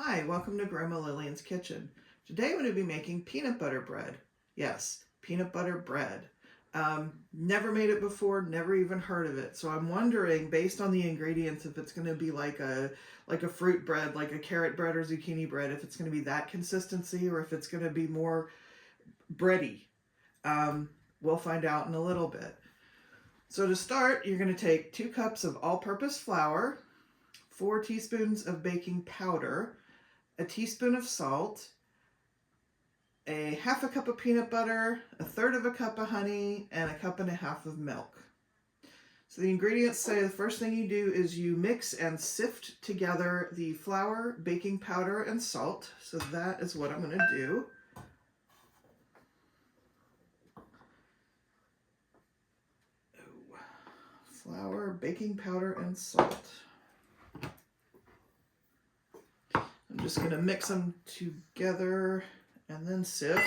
Hi, welcome to Grandma Lillian's Kitchen. Today I'm going to be making peanut butter bread. Yes, peanut butter bread. Never made it before, never even heard of it. So I'm wondering, based on the ingredients, if it's going to be like a fruit bread, like a carrot bread or zucchini bread, if it's going to be that consistency or if it's going to be more bready. We'll find out in a little bit. So to start, you're going to take 2 cups of all-purpose flour, 4 teaspoons of baking powder, a teaspoon of salt, a half a cup of peanut butter, a third of a cup of honey, and a cup and a half of milk. So the ingredients say the first thing you do is you mix and sift together the flour, baking powder, and salt. So that is what I'm going to do. Flour, baking powder, and salt. I'm just going to mix them together and then sift.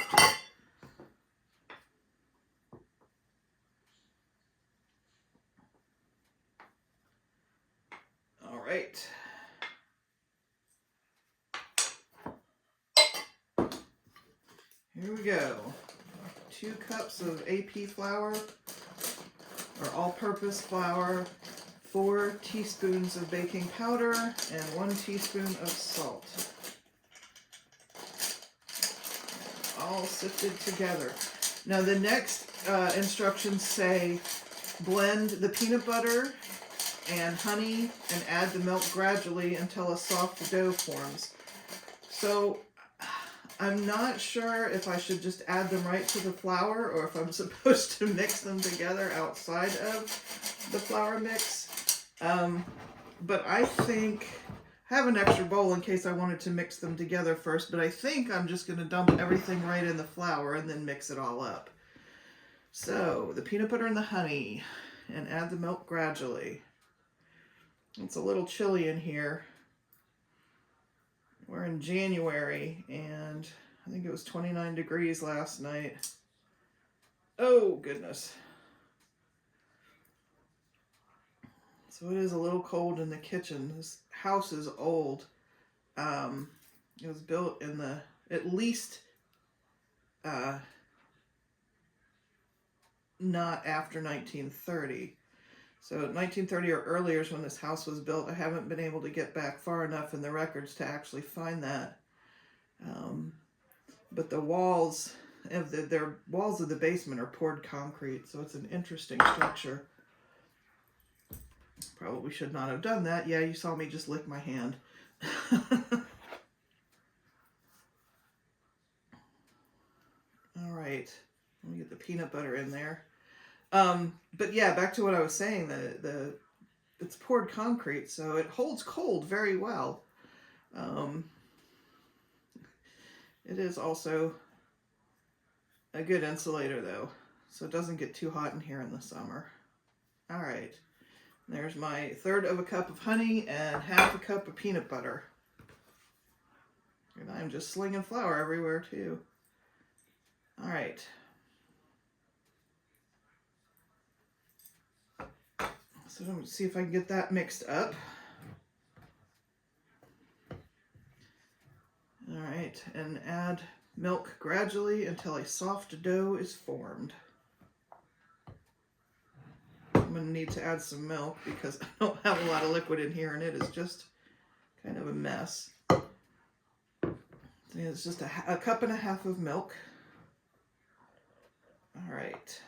All right. Here we go. 2 cups of AP flour, or all-purpose flour, 4 teaspoons of baking powder, and 1 teaspoon of salt. All sifted together. Now the next instructions say blend the peanut butter and honey and add the milk gradually until a soft dough forms. So I'm not sure if I should just add them right to the flour or if I'm supposed to mix them together outside of the flour mix. But I think I have an extra bowl in case I wanted to mix them together first, but I think I'm just going to dump everything right in the flour and then mix it all up. So the peanut butter and the honey, and add the milk gradually. It's a little chilly in here. We're in January, and I think it was 29 degrees last night. Oh, goodness. So it is a little cold in the kitchen. This house is old. It was built in the, at least, not after 1930. So 1930 or earlier is when this house was built. I haven't been able to get back far enough in the records to actually find that. But the walls of their walls of the basement are poured concrete, so it's an interesting structure. Probably should not have done that. Yeah, you saw me just lick my hand. All right, let me get the peanut butter in there. But yeah, back to what I was saying. It's poured concrete, so it holds cold very well. It is also a good insulator though, so it doesn't get too hot in here in the summer. All right, there's my third of a cup of honey and half a cup of peanut butter. And I'm just slinging flour everywhere too. All right. So let me see if I can get that mixed up. All right, and add milk gradually until a soft dough is formed. I'm going to need to add some milk because I don't have a lot of liquid in here and it is just kind of a mess. So it's just a cup and a half of milk. All right.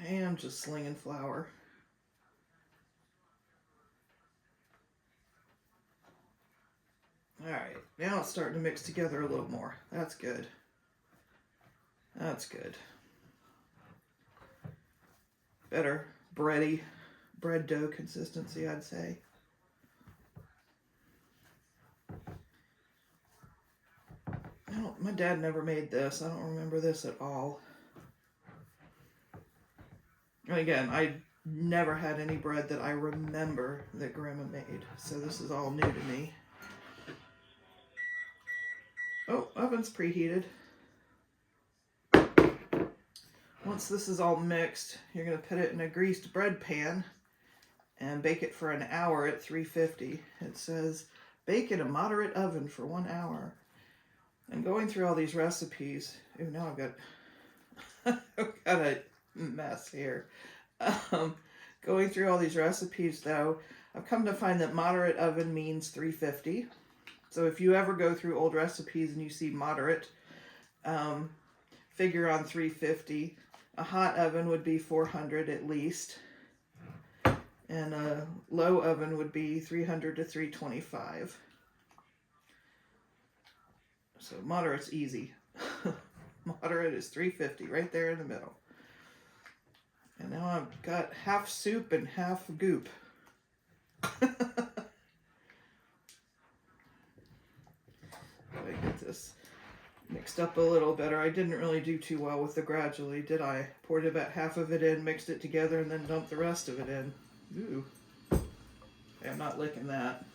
I am just slinging flour. All right, now it's starting to mix together a little more. That's good. That's good. Better bread dough consistency, I'd say. My dad never made this. I don't remember this at all. And again, I never had any bread that I remember that Grandma made, so this is all new to me. Oh, oven's preheated. Once this is all mixed, you're going to put it in a greased bread pan and bake it for an hour at 350. It says bake in a moderate oven for 1 hour. And going through all these recipes, ooh, now I've got a mess here. Going through all these recipes though, I've come to find that moderate oven means 350. So if you ever go through old recipes and you see moderate, figure on 350. A hot oven would be 400 at least. And a low oven would be 300 to 325. So moderate's easy. Moderate is 350, right there in the middle. And now I've got half soup and half goop. I get this mixed up a little better. I didn't really do too well with the gradually, did I? Poured about half of it in, mixed it together, and then dumped the rest of it in. Ooh. Okay, I'm not licking that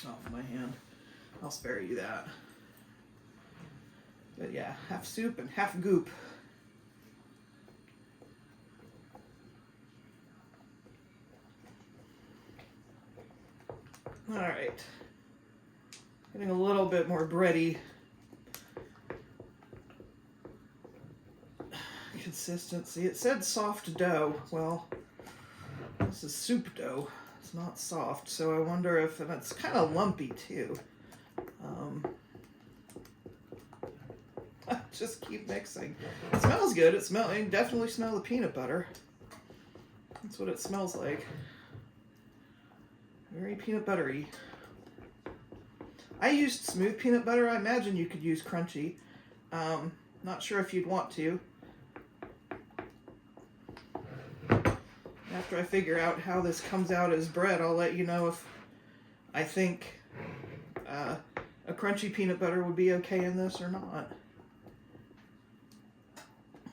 off my hand. I'll spare you that. But yeah, half soup and half goop. All right. Getting a little bit more bready consistency. It said soft dough. Well, this is soup dough. It's not soft, so I wonder if, and it's kind of lumpy too. Just keep mixing. It smells good. You can definitely smell the peanut butter. That's what it smells like. Very peanut buttery. I used smooth peanut butter. I imagine you could use crunchy. Not sure if you'd want to. After I figure out how this comes out as bread, I'll let you know if I think a crunchy peanut butter would be okay in this or not.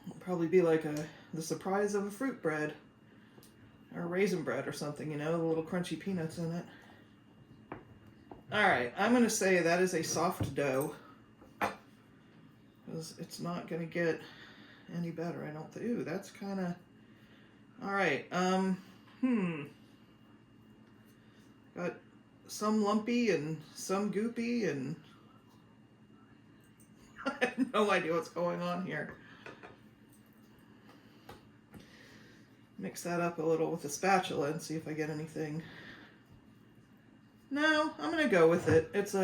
It'll probably be like the surprise of a fruit bread or raisin bread or something, you know, the little crunchy peanuts in it. Alright, I'm going to say that is a soft dough, because it's not going to get any better, I don't think. Ooh, that's kind of... Alright, got some lumpy and some goopy, and I have no idea what's going on here. Mix that up a little with a spatula and see if I get anything. No, I'm going to go with it. It's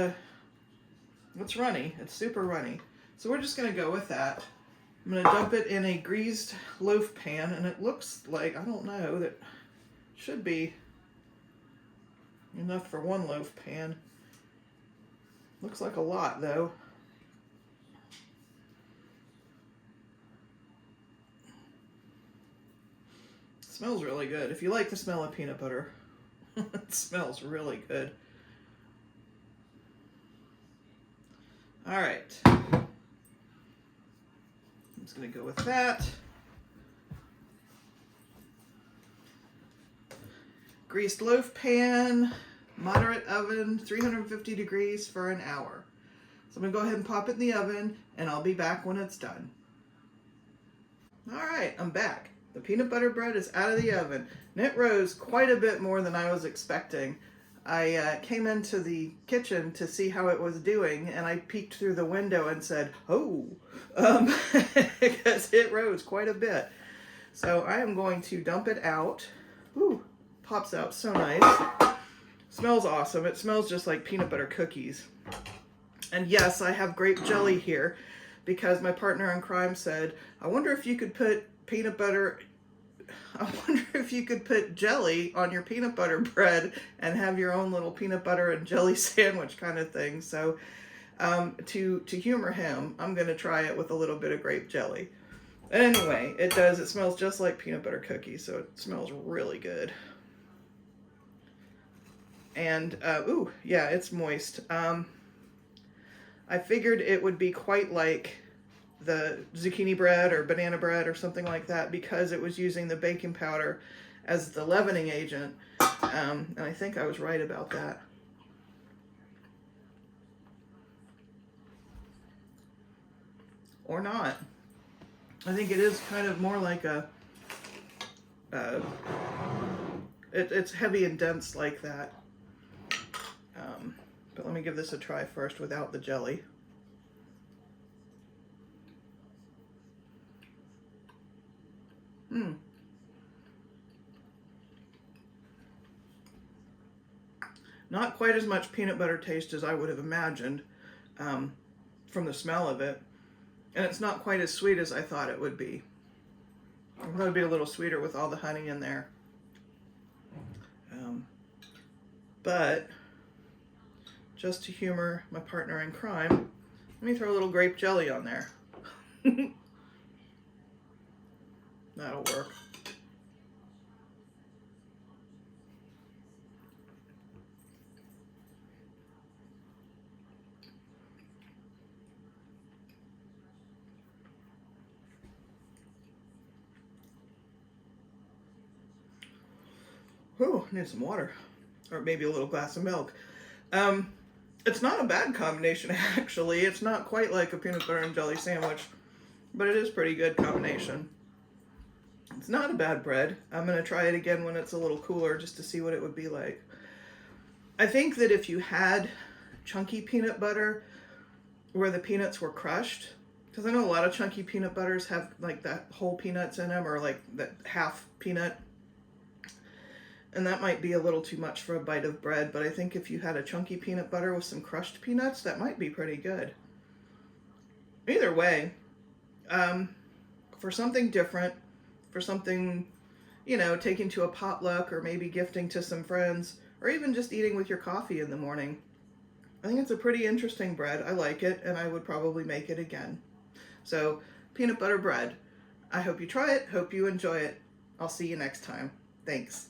runny. It's super runny. So we're just going to go with that. I'm going to dump it in a greased loaf pan, and it looks like, I don't know, that should be enough for one loaf pan. Looks like a lot, though. It smells really good. If you like the smell of peanut butter, it smells really good. All right. I'm just going to go with that. Greased loaf pan, moderate oven, 350 degrees for an hour. So I'm going to go ahead and pop it in the oven, and I'll be back when it's done. All right, I'm back. The peanut butter bread is out of the oven, and it rose quite a bit more than I was expecting. I came into the kitchen to see how it was doing, and I peeked through the window and said, oh, because it rose quite a bit. So I am going to dump it out. Ooh, pops out so nice. Smells awesome. It smells just like peanut butter cookies. And yes, I have grape jelly here because my partner in crime said, I wonder if you could put jelly on your peanut butter bread and have your own little peanut butter and jelly sandwich kind of thing. So to humor him, I'm going to try it with a little bit of grape jelly. Anyway, it does. It smells just like peanut butter cookies, so it smells really good. And, ooh, yeah, it's moist. I figured it would be quite like the zucchini bread or banana bread or something like that because it was using the baking powder as the leavening agent. And I think I was right about that. Or not. I think it is kind of more like a It's heavy and dense like that. But let me give this a try first without the jelly. Not quite as much peanut butter taste as I would have imagined from the smell of it. And it's not quite as sweet as I thought it would be. I thought it would be a little sweeter with all the honey in there. But just to humor my partner in crime, let me throw a little grape jelly on there. That'll work. Ooh, need some water. Or maybe a little glass of milk. It's not a bad combination, actually. It's not quite like a peanut butter and jelly sandwich, but it is a pretty good combination. It's not a bad bread. I'm going to try it again when it's a little cooler just to see what it would be like. I think that if you had chunky peanut butter where the peanuts were crushed, because I know a lot of chunky peanut butters have like that whole peanuts in them or like that half peanut, and that might be a little too much for a bite of bread, but I think if you had a chunky peanut butter with some crushed peanuts, that might be pretty good. Either way, for something different, for something, you know, taking to a potluck or maybe gifting to some friends, or even just eating with your coffee in the morning, I think it's a pretty interesting bread. I like it, and I would probably make it again. So, peanut butter bread. I hope you try it. Hope you enjoy it. I'll see you next time. Thanks.